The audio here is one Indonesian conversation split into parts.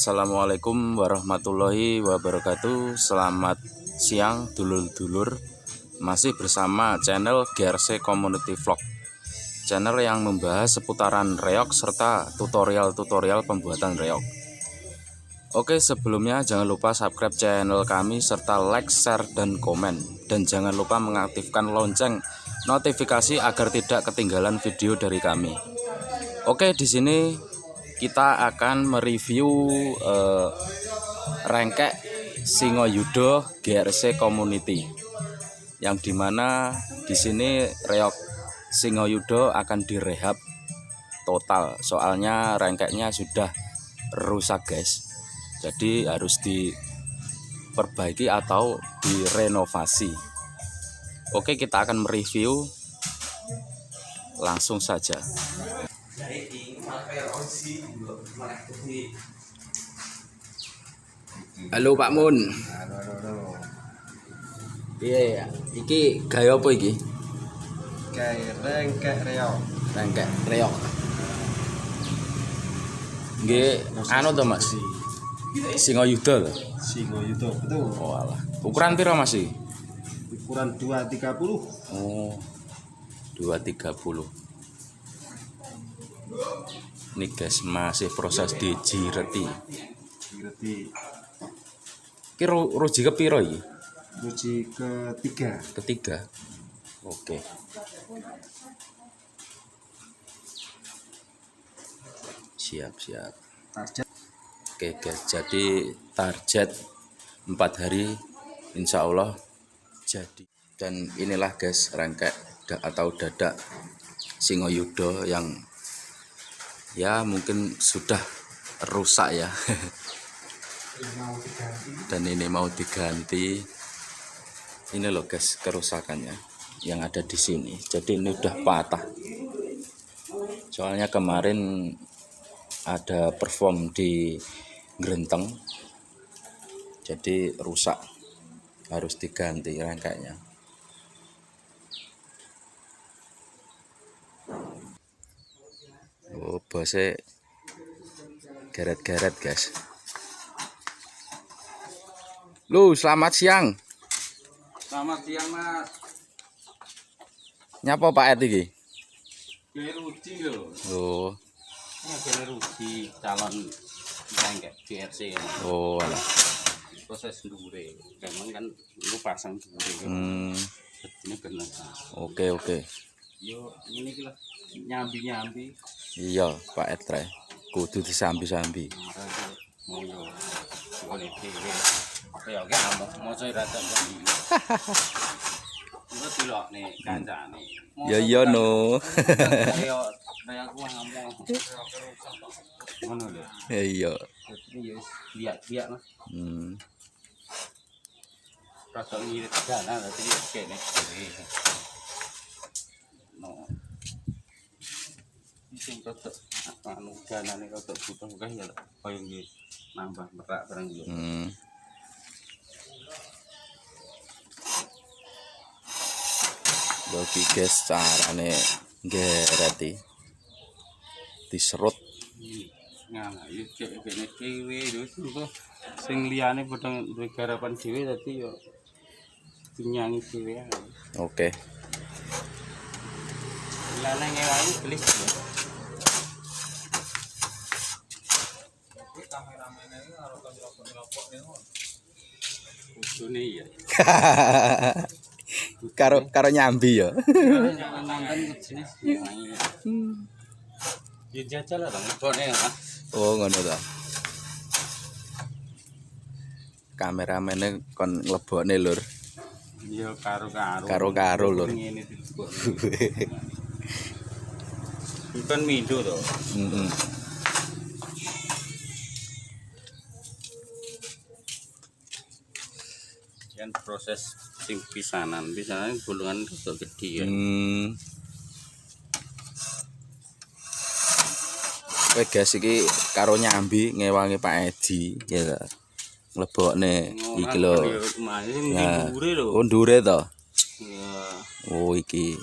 Assalamualaikum warahmatullahi wabarakatuh. Selamat siang dulur-dulur. Masih bersama channel GRC Community Vlog, channel yang membahas seputaran reog serta tutorial-tutorial pembuatan reog. Oke, sebelumnya jangan lupa subscribe channel kami serta like, share, dan komen. Dan jangan lupa mengaktifkan lonceng notifikasi agar tidak ketinggalan video dari kami. Oke, di sini kita akan mereview rengkek Singoyudo GRC Community, yang dimana di sini reog Singoyudo akan direhab total. Soalnya rengkeknya sudah rusak guys, jadi harus diperbaiki atau direnovasi. Oke, kita akan mereview langsung saja. Halo Pak Mun. Iya, iki gaya apa iki? Gaya rengkek reog. Rengkek reog. Nggih, anu to Mas. Singoyudo lho. Singoyudo, betul. Oh alah. Ukuran piro Mas iki? Ukuran 230. Oh. 230. Ini guys, masih proses dijireti. Jireti. Ki ruji kepiro iki? Ruji ketiga. Ketiga. Oke. Siap. Target. Oke guys, jadi target 4 hari insya Allah jadi. Dan inilah guys rengkek atau dadak Singoyudo yang ya mungkin sudah rusak ya. Dan ini mau diganti. Ini loh guys kerusakannya yang ada di sini. Jadi ini udah patah. Soalnya kemarin ada perform di Grenteng, jadi rusak, harus diganti rangkainya. Oh, bosnya geret-geret guys. Lu selamat siang. Selamat siang Mas. Nyapa Pak Ed iki? Ruji lho. Oh. Ini Ruji calon rengkek GRC ya. Oh alah. Proses dhuwure. Memang kan lu pasang dhuwure. Ini bener. Oke. Yo ini iki lah nyambi-nyambi. Iya Pak Ed re. Kudu disambi-sambi. Oh yo. Boleh dhewe. Oke oke moco rada iki. Itu tilok nih kancane. Ya iya no. Kayak aku ngomong. Ngono lho. Iya. Jadi ya lihat Mas. Rasa ngirit dana dadi kene dhewe. No. Sing rodok anu danane rodok butuh akeh ya koyo nggih nambah merak barang yo. Iki guys carane ngereti diserut. Nah, iki kene dhewe lho sing liyane padha duwe garapan dhewe dadi yo dinyangi dhewe ae. Oke. Lane ngewangi beli. Kameramene iki karo kelompok niku. Ujune ya. Karo nyambi ya. Nonton jenis ngewangi. Ya jajal lah ngebone ya. Oh ngono ta. Kameramene kon nglebokne lur. Iya karo-karo. Karo-karo lur. Ngene dilebok. Bukan mindo to. Kan proses sing pisanan golongan rada gedhe ya. Oke guys, iki karo nyambi ngewangi Pak Edi ya ta. Nglebokne iki lho. Nah, oh ndure to. Ya. Oh iki.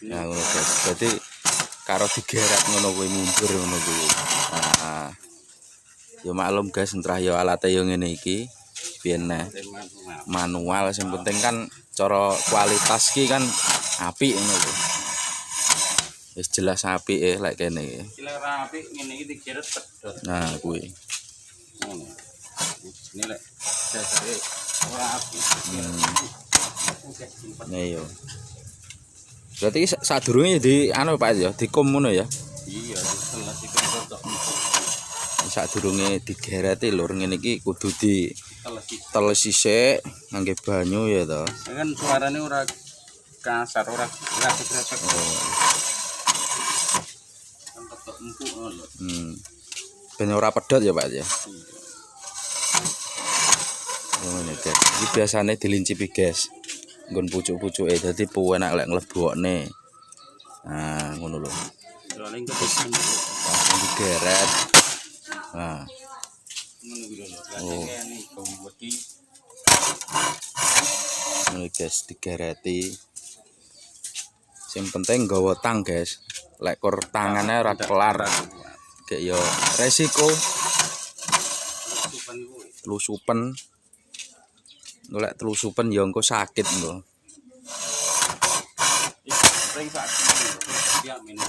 Ya ngono guys. Berarti karo digeret ngono kuwi mundur ngono kuwi. Nah. Yo maklum guys, entrah yo alate yo ngene iki. Biyen manual sing penting kan cara kualitas ki kan apik ngono lho. Wis jelas apik lek kene iki. Iki lek ora apik ngene iki dikira pedhot. Nah, kuwi. Ngono. Ini lek dasare ora apik. Nah yo. Berarti sadurunge di anu Pak ya, dikum ngono ya. Iya, setelah iki cocok. Sadurunge digereti lur ngene iki kudu di Telesi. teles sisik ngangge banyu ya to. Kan suarane ora kasar, ora gretek. Oh. Kan tetep empuk ngono. Ben ora pedhot ya Pak ya. Oh ini guys, iki biasane dilincipi guys. Nggon pucuk-pucuke dadi enak lek nglebokne. Nah, ngono lho. Soale kepisan Langsung digeret. Nah, ngono kuwi lho. Oh. Ini wedi. ini guys digereti. Sing penting nggawa tang guys. Lek kur tangane ora kelar. Kayak yo resiko Supan kuwi. telusupen. Lek telusupen yo engko sakit engko. Iki sing sakit. Ya men.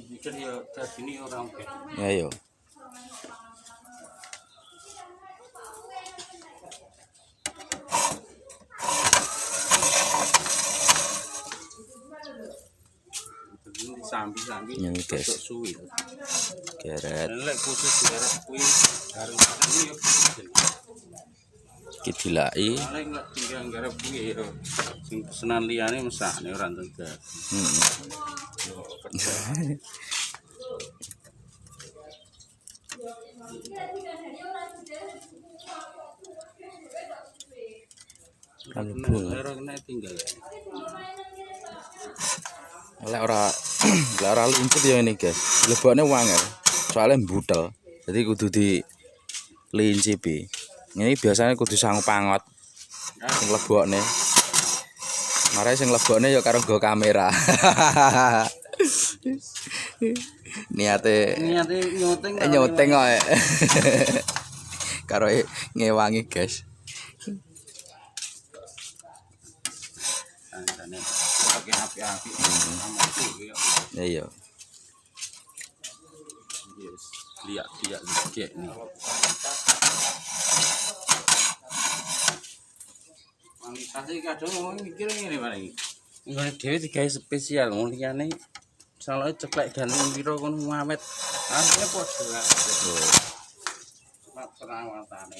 Pikir ya dadine ora oke. Ya yo. Sambi-sambi Ini guys. suwi. Geret Lek khusus daerah kuwi harus ini ya khusus. iki dilaki. Paling lek tinggal garap kuwi ya sing pesenan liyane mesakne ora entek. Yo kerja. Kalbu. Ora kena tinggal. Lek ora lincip ya ini guys. Lebokne wangel. Soalnya mbutel. Jadi kudu di lincipi. Ini biasanya kudu sangu pangot. Sing lebokne. Mare sing lebokne ya karo nggo kamera. Niate nyoteng kok. Karo ngewangi guys. Andane pakai api-api sama kuwi ya. Ya iya. Yes. Lihat dikek nih. Kualitas iki kadang wong mikir ngene paling. Ngene dhewe digawe spesial ngono liyane salah ceklek gantung pira kono awet. Asline padha wae. Mak perawatane.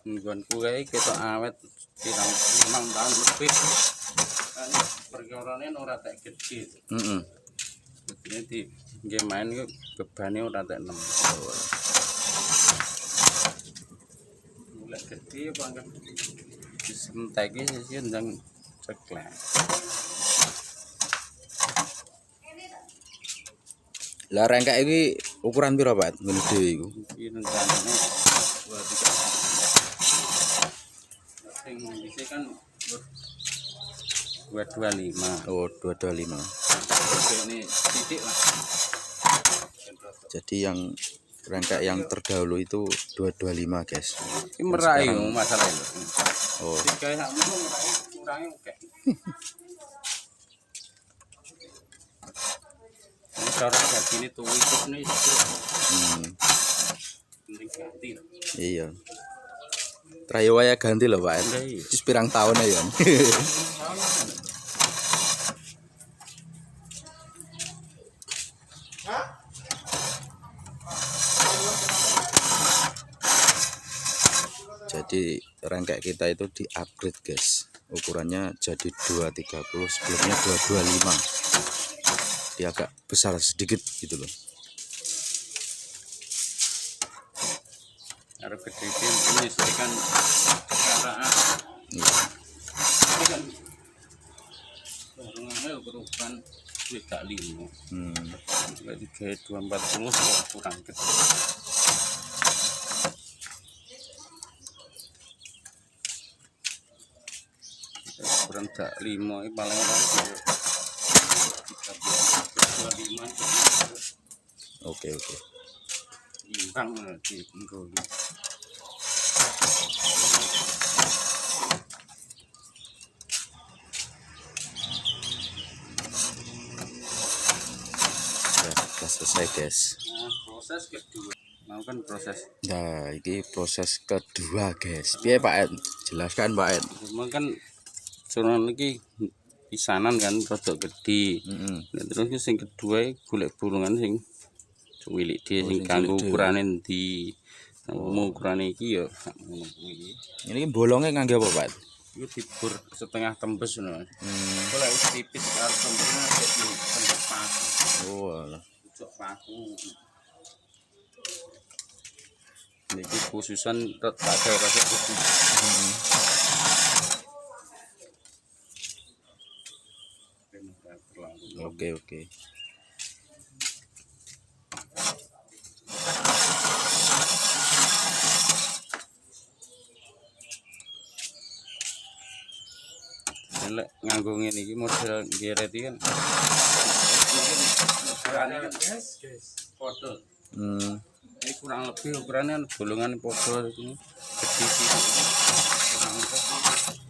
Nggonku kae ketok awet pirang 5 tahun lebih. Kan perkarane ora tak gede. Heeh. Begini di game main itu bebannya udah tak 6. Mulai gede banget. Disentek sih ndang ceklek. Lah rengkek iki ukuran piro, Pak? Ngene dhewe iku. Iki rencananya 2 3. Sing bisa kan 225. Oh, 225. Ini titik lah. Jadi yang rengkek yang terdahulu itu 225, guys. Ini merayu masalah itu. Oh, Kayak kamu merayu kurangnya oke. Ini cara ganti ini tuh itu nih. Penting ganti. iya. Trayo waya ganti loh, Pak. Iya. Wis pirang tahun ya. Jadi rengkek kita itu di-upgrade, guys. Ukurannya jadi 230, sebelumnya 225. Dia agak besar sedikit gitu loh. Harus gede ini kan sekarang Iya. ini kan barangnya berupan duit tak 5. Berarti kayak 240 kurang gede. Kurang tak 5 ini paling orang Oke oke. Imbang di engko iki. Ya, sudah selesai guys. Nah, proses kedua. Mau kan proses. Nah, ini proses kedua guys. Piye Pak En? Jelaskan Pak En. Cuma kan sono iki pisanan kan rada gedhe. Nah, terus ki sing kedua golek burungan sing cilik dhewe sing sing kanggo cilik dhewe. ukurane endi. Mau ukurane iki ya sak ngono kuwi. Ini bolongnya ngangge apa Pak? Iku dibur setengah tembus ngono. Kalau wis tipis karo tembusnya jadi tembus paku. Oh, alah. Pucuk paku. Niki khususan tak kayak rasa khusus. Oke oke. Lek nganggo ngene iki model geret iki kan. Ukurannya kan foto. Ini kurang lebih ukurannya bolongan podo ini gede sih. Kurang lebih